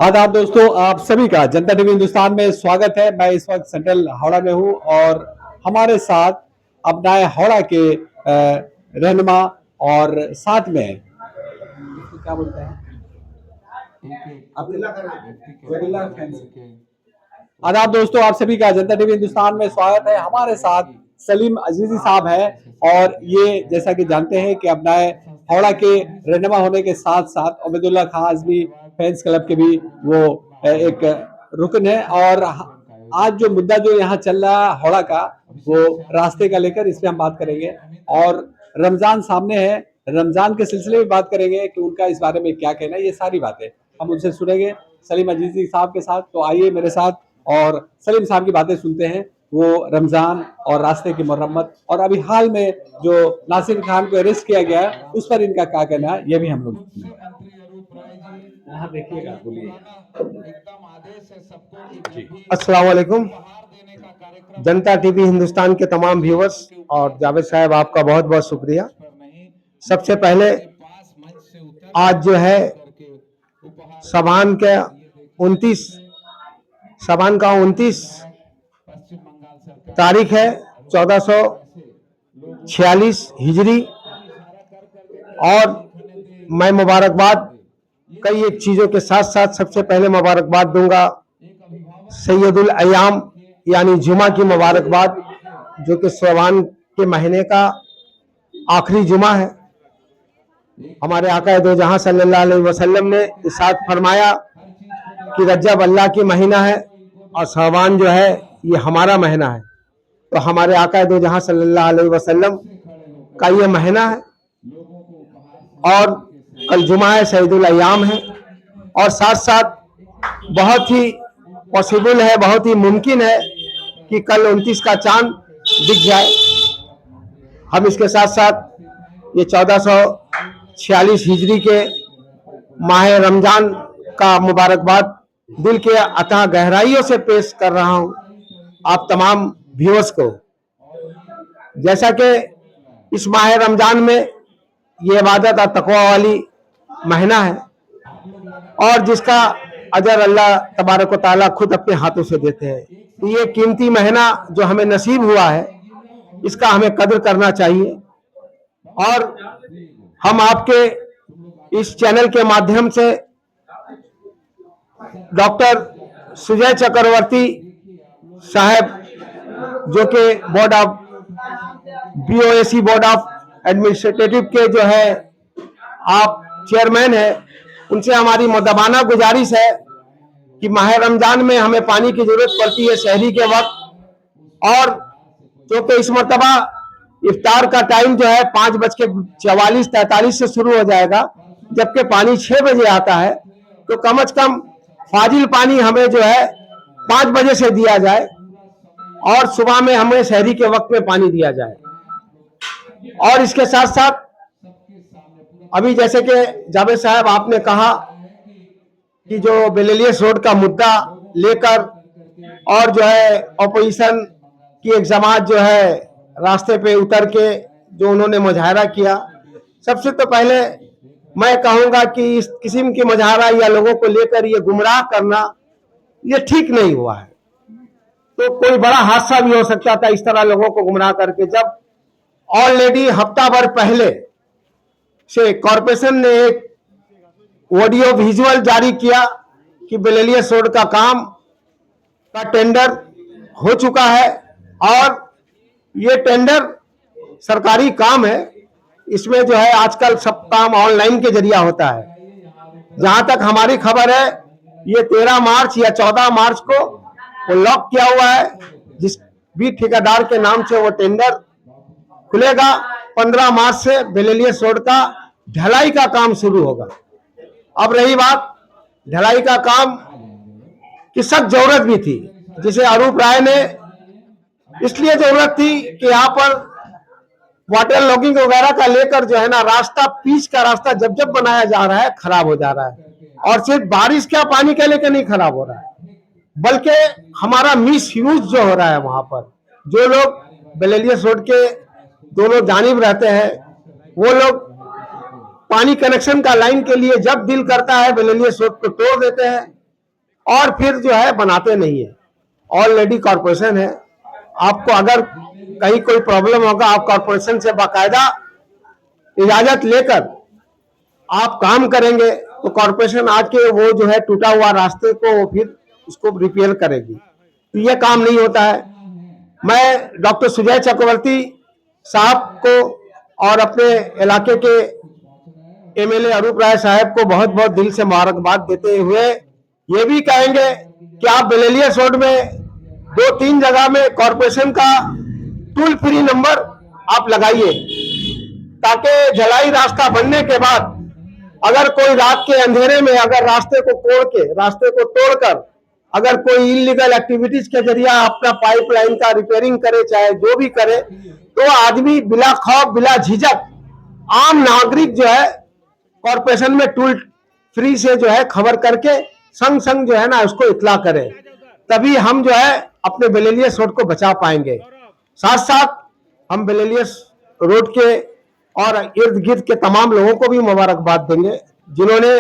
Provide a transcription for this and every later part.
आदाब दोस्तों, आप सभी का जनता टीवी हिंदुस्तान में स्वागत है। मैं इस वक्त सेंट्रल हावड़ा में हूं और हमारे साथ अपना हावड़ा के रहनुमा और साथ में इसको क्या बोलते हैं आदाब दोस्तों, आप सभी का जनता टीवी हिंदुस्तान में स्वागत है। हमारे साथ सलीम अजीजी साहब हैं और ये जैसा कि जानते हैं कि अपना हावड़ा के रहनुमा होने के साथ साथ उबैदुल्ला खां आज़मी फैंस क्लब के भी वो एक रुकन है। और आज जो मुद्दा जो यहाँ चल रहा है हावड़ा का, वो रास्ते का लेकर, इस पे हम बात करेंगे। और रमजान सामने है, रमजान के सिलसिले में बात करेंगे कि उनका इस बारे में क्या कहना है। ये सारी बातें हम उनसे सुनेंगे सलीम अजीजी साहब के साथ। तो आइए मेरे साथ और सलीम साहब की बातें सुनते हैं। वो रमजान और रास्ते की मरम्मत और अभी हाल में जो नासिर खान को अरेस्ट किया गया है उस पर इनका क्या कहना है, ये भी हम लोग यहाँ देखिएगा। बोलिए। अस्सलाम वालेकुम। जनता टीवी हिंदुस्तान के तमाम व्यूवर्स और जावेद साहब, आपका बहुत बहुत शुक्रिया। सबसे पहले आज जो है साबान का 29 तारीख है 1446 हिजरी। और मैं मुबारकबाद कई एक चीज़ों के साथ साथ सबसे पहले मुबारकबाद दूंगा सैयदुल अयाम यानी जुमा की मुबारकबाद, जो कि शाबान के महीने का आखिरी जुमा है। हमारे आका दो जहां सल्लल्लाहु अलैहि वसल्लम ने इरशाद फरमाया कि रजब अल्लाह की महीना है और शाबान जो है ये हमारा महीना है। तो हमारे आका दो जहां सल्लल्लाहु अलैहि वसल्लम का ये महीना है और कल जुमा है, सैयदुल अयाम है। और साथ साथ बहुत ही पॉसिबल है, बहुत ही मुमकिन है कि कल 29 का चांद दिख जाए। हम इसके साथ साथ ये 1446 हिजरी के माह रमजान का मुबारकबाद दिल के अतः गहराइयों से पेश कर रहा हूं आप तमाम व्यूअर्स को। जैसा कि इस माह रमजान में ये इबादत और तकवा वाली महीना है और जिसका अजर अल्लाह तबारक व तआला खुद अपने हाथों से देते हैं। तो ये कीमती महीना जो हमें नसीब हुआ है, इसका हमें कदर करना चाहिए। और हम आपके इस चैनल के माध्यम से डॉक्टर सुजय चक्रवर्ती साहब, जो कि board of BOAC board of administrative के जो है आप चेयरमैन है, उनसे हमारी मुद्दबाना गुजारिश है कि माह रमजान में हमें पानी की जरूरत पड़ती है शहरी के वक्त। और क्योंकि इस मरतबा इफ्तार का टाइम जो है 5:44-43 से शुरू हो जाएगा, जबकि पानी 6 बजे आता है। तो कम से कम फाजिल पानी हमें जो है 5 बजे से दिया जाए और सुबह में हमें शहरी के वक्त में पानी दिया जाए। और इसके साथ साथ अभी जैसे कि जावेद साहब आपने कहा कि जो बेलेलियस रोड का मुद्दा लेकर और जो है अपोजिशन की एक जमात जो है रास्ते पे उतर के जो उन्होंने मुजाहरा किया, सबसे तो पहले मैं कहूंगा कि इस किस्म की मुजाहरा या लोगों को लेकर ये गुमराह करना ये ठीक नहीं हुआ है। तो कोई बड़ा हादसा भी हो सकता था इस तरह लोगों को गुमराह करके, जब ऑलरेडी हफ्ता भर पहले से कॉरपोरेशन ने एक ऑडियो विजुअल जारी किया कि बेलेलियस रोड का काम का टेंडर हो चुका है। और ये टेंडर सरकारी काम है, इसमें जो है आजकल सब काम ऑनलाइन के जरिए होता है। जहां तक हमारी खबर है, ये 13 मार्च या 14 मार्च को वो लॉक किया हुआ है। जिस भी ठेकेदार के नाम से वो टेंडर खुलेगा, 15 मार्च से बेलेलियस रोड का ढलाई का काम शुरू होगा। अब रही बात ढलाई का काम की सख्त जरूरत भी थी, जिसे अरूप राय ने इसलिए जरूरत थी कि यहाँ पर वाटर लॉगिंग वगैरह का लेकर जो है ना रास्ता, पीच का रास्ता जब जब बनाया जा रहा है खराब हो जा रहा है। और सिर्फ बारिश का पानी के लेकर नहीं खराब हो रहा है, बल्कि हमारा मिस यूज जो हो रहा है वहां पर। जो लोग बेलेलियस रोड के दोनों जानिब रहते हैं, वो लोग पानी कनेक्शन का लाइन के लिए जब दिल करता है बेलेलियस रोड को तोड़ देते हैं और फिर जो है बनाते नहीं है। ऑलरेडी कॉरपोरेशन है, आपको अगर कहीं कोई प्रॉब्लम होगा आप कॉरपोरेशन से बाकायदा इजाजत लेकर आप काम करेंगे तो कॉरपोरेशन आके वो जो है टूटा हुआ रास्ते को फिर उसको रिपेयर करेगी। तो ये काम नहीं होता है। मैं डॉक्टर सुजय चक्रवर्ती साहब को और अपने इलाके के एमएलए अरूप राय साहब को बहुत बहुत दिल से मुबारकबाद देते हुए ये भी कहेंगे कि आप बेलेलियस रोड में 2-3 जगह में कॉरपोरेशन का टोल फ्री नंबर आप लगाइए, ताकि जलाई रास्ता बनने के बाद अगर कोई रात के अंधेरे में अगर रास्ते को तोड़कर अगर कोई इलीगल एक्टिविटीज के जरिए अपना पाइपलाइन का रिपेयरिंग करे, चाहे जो भी करे, तो आदमी बिला खौफ बिला झिझक आम नागरिक जो है कॉरपोरेशन में टोल फ्री से जो है खबर करके संग संग जो है ना उसको इतला करे, तभी हम जो है अपने बेलेलियस रोड को बचा पाएंगे। साथ साथ हम बेलेलियस रोड के और इर्द गिर्द के तमाम लोगों को भी मुबारकबाद देंगे जिन्होंने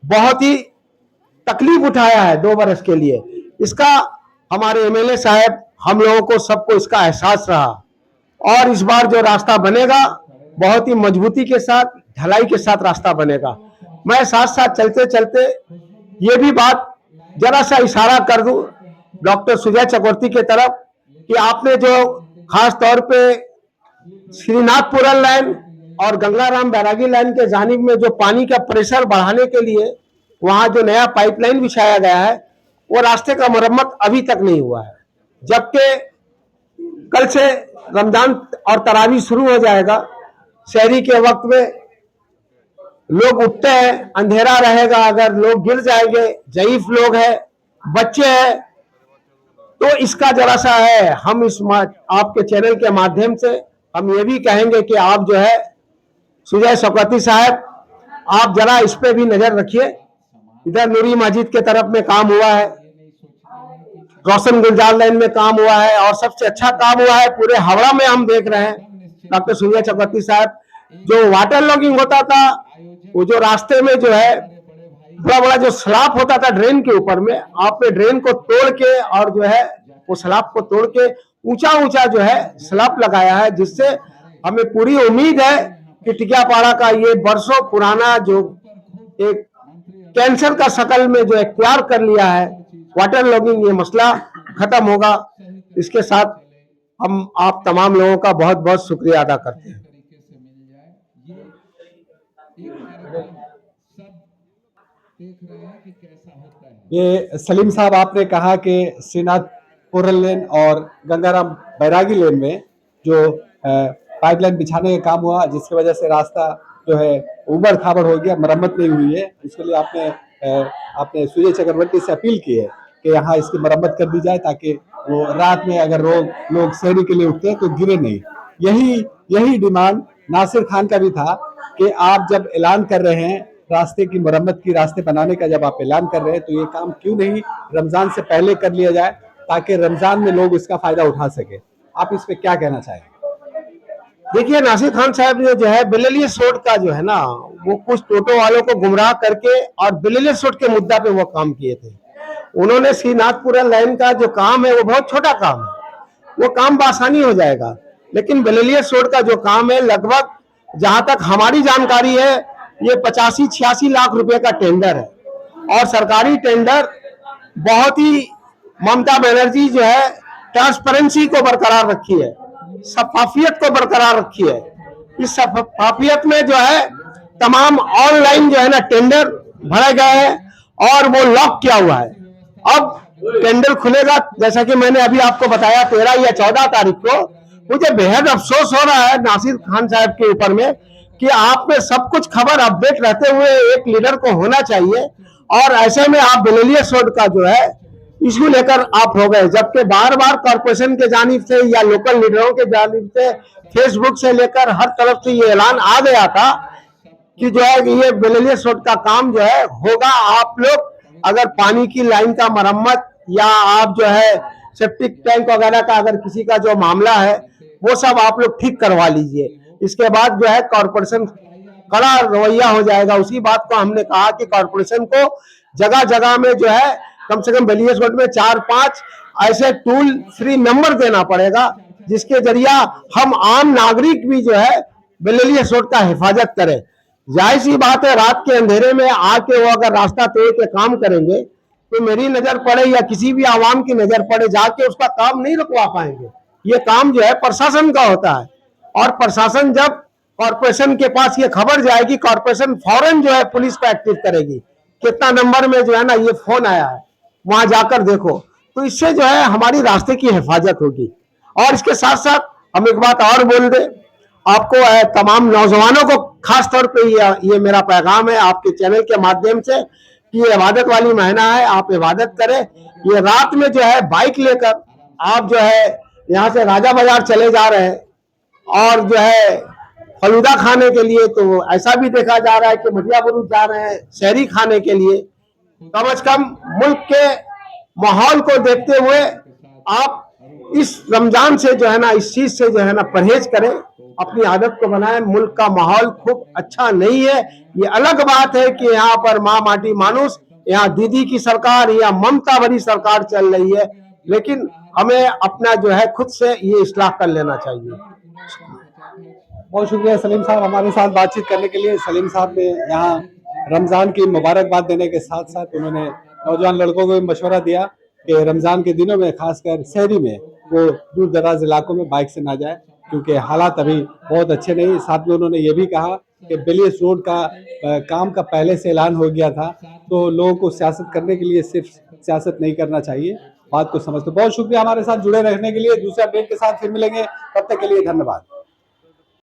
बहुत ही तकलीफ उठाया है 2 बरस के लिए। इसका हमारे एमएलए साहब हम लोगों को सबको इसका एहसास रहा, और इस बार जो रास्ता बनेगा बहुत ही मजबूती के साथ ढलाई के साथ रास्ता बनेगा। मैं साथ साथ चलते चलते ये भी बात जरा सा इशारा कर दूं डॉक्टर सुजय चक्रवर्ती के तरफ कि आपने जो खास तौर पे श्रीनाथपुरम लाइन और गंगाराम बैरागी लाइन के जानिब में जो पानी का प्रेशर बढ़ाने के लिए वहां जो नया पाइपलाइन बिछाया गया है वो रास्ते का मरम्मत अभी तक नहीं हुआ है, जबकि कल से रमजान और तरावी शुरू हो जाएगा। शहरी के वक्त में लोग उठते हैं, अंधेरा रहेगा, अगर लोग गिर जाएंगे, ज़ईफ लोग हैं, बच्चे हैं, तो इसका जरा सा है हम इस आपके चैनल के माध्यम से हम ये भी कहेंगे कि आप जो है सुजय चक्रवर्ती साहब आप जरा इस पे भी नजर रखिए। इधर नूरी मस्जिद के तरफ में काम हुआ है, रोशन गुलजार लाइन में काम हुआ है, और सबसे अच्छा काम हुआ है पूरे हावड़ा में हम देख रहे हैं डॉक्टर सुजय चक्रवर्ती साहब। जो वाटर लॉगिंग होता था वो जो रास्ते में जो है बड़ा बड़ा जो स्लैब होता था ड्रेन के ऊपर में, आपने ड्रेन को तोड़ के और जो है वो स्लैब को तोड़ के ऊंचा ऊंचा जो है स्लैब लगाया है, जिससे हमें पूरी उम्मीद है कि टिकियापाड़ा का ये बरसों पुराना जो एक कैंसर का शकल में जो इख्तियार कर लिया है वाटर लॉगिंग, ये मसला खत्म होगा। इसके साथ हम आप तमाम लोगों का बहुत बहुत शुक्रिया अदा करते हैं। ये सलीम साहब आपने कहा कि श्रीनाथपुरम लेन और गंगाराम बैरागी लेन में जो पाइपलाइन बिछाने का काम हुआ जिसकी वजह से रास्ता जो है उबड़ खाबड़ हो गया, मरम्मत नहीं हुई है, उसके लिए आपने सुजय चक्रवर्ती से अपील की है कि यहाँ इसकी मरम्मत कर दी जाए ताकि वो रात में अगर लोग शहरी के लिए उठते हैं तो गिरे नहीं। यही डिमांड नासिर खान का भी था कि आप जब ऐलान कर रहे हैं रास्ते की मरम्मत की, रास्ते बनाने का जब आप ऐलान कर रहे हैं तो ये काम क्यों नहीं रमजान से पहले कर लिया जाए ताकि रमजान में लोग इसका फायदा उठा सके। आप इस पे क्या कहना चाहेंगे? देखिए, नासिर खान साहब ने जो है बेलेलियस रोड का जो है ना वो कुछ टोटो वालों को गुमराह करके और बेलेलियस रोड के मुद्दा पे वो काम किए थे। उन्होंने श्रीनाथपुरम लाइन का जो काम है वो बहुत छोटा काम है, वो काम बआसानी हो जाएगा, लेकिन बेलेलियस रोड का जो काम है लगभग जहां तक हमारी जानकारी है ये 85-86 लाख रुपए का टेंडर है, और सरकारी टेंडर बहुत ही ममता बनर्जी जो है ट्रांसपेरेंसी को बरकरार रखी है, शफाफियत को बरकरार रखी है। इस शफाफियत में जो है तमाम ऑनलाइन जो है ना टेंडर भरे गए हैं और वो लॉक किया हुआ है। अब टेंडर खुलेगा, जैसा कि मैंने अभी आपको बताया 13 या 14 तारीख को। मुझे बेहद अफसोस हो रहा है नासिर खान साहब के ऊपर में कि आप में सब कुछ खबर अपडेट रहते हुए एक लीडर को होना चाहिए, और ऐसे में आप बेलेलियस रोड का जो है इशू लेकर आप हो गए, जबकि बार बार कॉर्पोरेशन के जानिब से या लोकल लीडरों के जानिब से फेसबुक से लेकर हर तरफ से ये ऐलान आ गया था कि जो है ये बेलेलियस रोड का काम जो है होगा। आप लोग अगर पानी की लाइन का मरम्मत या आप जो है सेप्टिक टैंक वगैरह का अगर किसी का जो मामला है वो सब आप लोग ठीक करवा लीजिए, इसके बाद जो है कॉर्पोरेशन कड़ा रवैया हो जाएगा। उसी बात को हमने कहा कि कॉर्पोरेशन को जगह जगह में जो है कम से कम बेलियस रोड में 4-5 ऐसे टूल फ्री नंबर देना पड़ेगा, जिसके जरिया हम आम नागरिक भी जो है बेलियस रोड का हिफाजत करें। जाहिर सी बात है, रात के अंधेरे में आके वो अगर रास्ता तोड़ के काम करेंगे तो मेरी नजर पड़े या किसी भी आवाम की नजर पड़े, जाके उसका काम नहीं रुकवा पाएंगे। ये काम जो है प्रशासन का होता है, और प्रशासन जब कॉर्पोरेशन के पास ये खबर जाएगी, कॉर्पोरेशन फौरन जो है पुलिस को एक्टिव करेगी। कितना नंबर में जो है ना ये फोन आया है, वहां जाकर देखो, तो इससे जो है हमारी रास्ते की हिफाजत होगी। और इसके साथ साथ हम एक बात और बोल दे आपको, तमाम नौजवानों को खास तौर पे ये मेरा पैगाम है आपके चैनल के माध्यम से कि ये इबादत वाली महीना है, आप इबादत करें। ये रात में जो है बाइक लेकर आप जो है यहाँ से राजा बाजार चले जा रहे हैं, और जो है फलूदा खाने के लिए, तो ऐसा भी देखा जा रहा है कि मटिया बुरुज जा रहे हैं शहरी खाने के लिए। कम से कम मुल्क के माहौल को देखते हुए आप इस रमजान से जो है ना, इस चीज से जो है ना परहेज करें, अपनी आदत को बनाएं। मुल्क का माहौल खूब अच्छा नहीं है। ये अलग बात है कि यहाँ पर माँ माटी मानुस, यहाँ दीदी की सरकार या ममता भरी सरकार चल रही है, लेकिन हमें अपना जो है खुद से ये इस्लाह कर लेना चाहिए। बहुत शुक्रिया सलीम साहब हमारे साथ बातचीत करने के लिए। सलीम साहब ने यहाँ रमज़ान की मुबारकबाद देने के साथ साथ उन्होंने नौजवान लड़कों को भी मशवरा दिया कि रमज़ान के दिनों में खासकर शहरी में वो दूर दराज इलाकों में बाइक से ना जाए, क्योंकि हालात अभी बहुत अच्छे नहीं। साथ में उन्होंने ये भी कहा कि बेलियस रोड का काम का पहले से ऐलान हो गया था, तो लोगों को सियासत करने के लिए सिर्फ सियासत नहीं करना चाहिए, बात को समझते। बहुत शुक्रिया हमारे साथ जुड़े रहने के लिए। दूसरे अपडेट के साथ फिर मिलेंगे, तब तक के लिए धन्यवाद।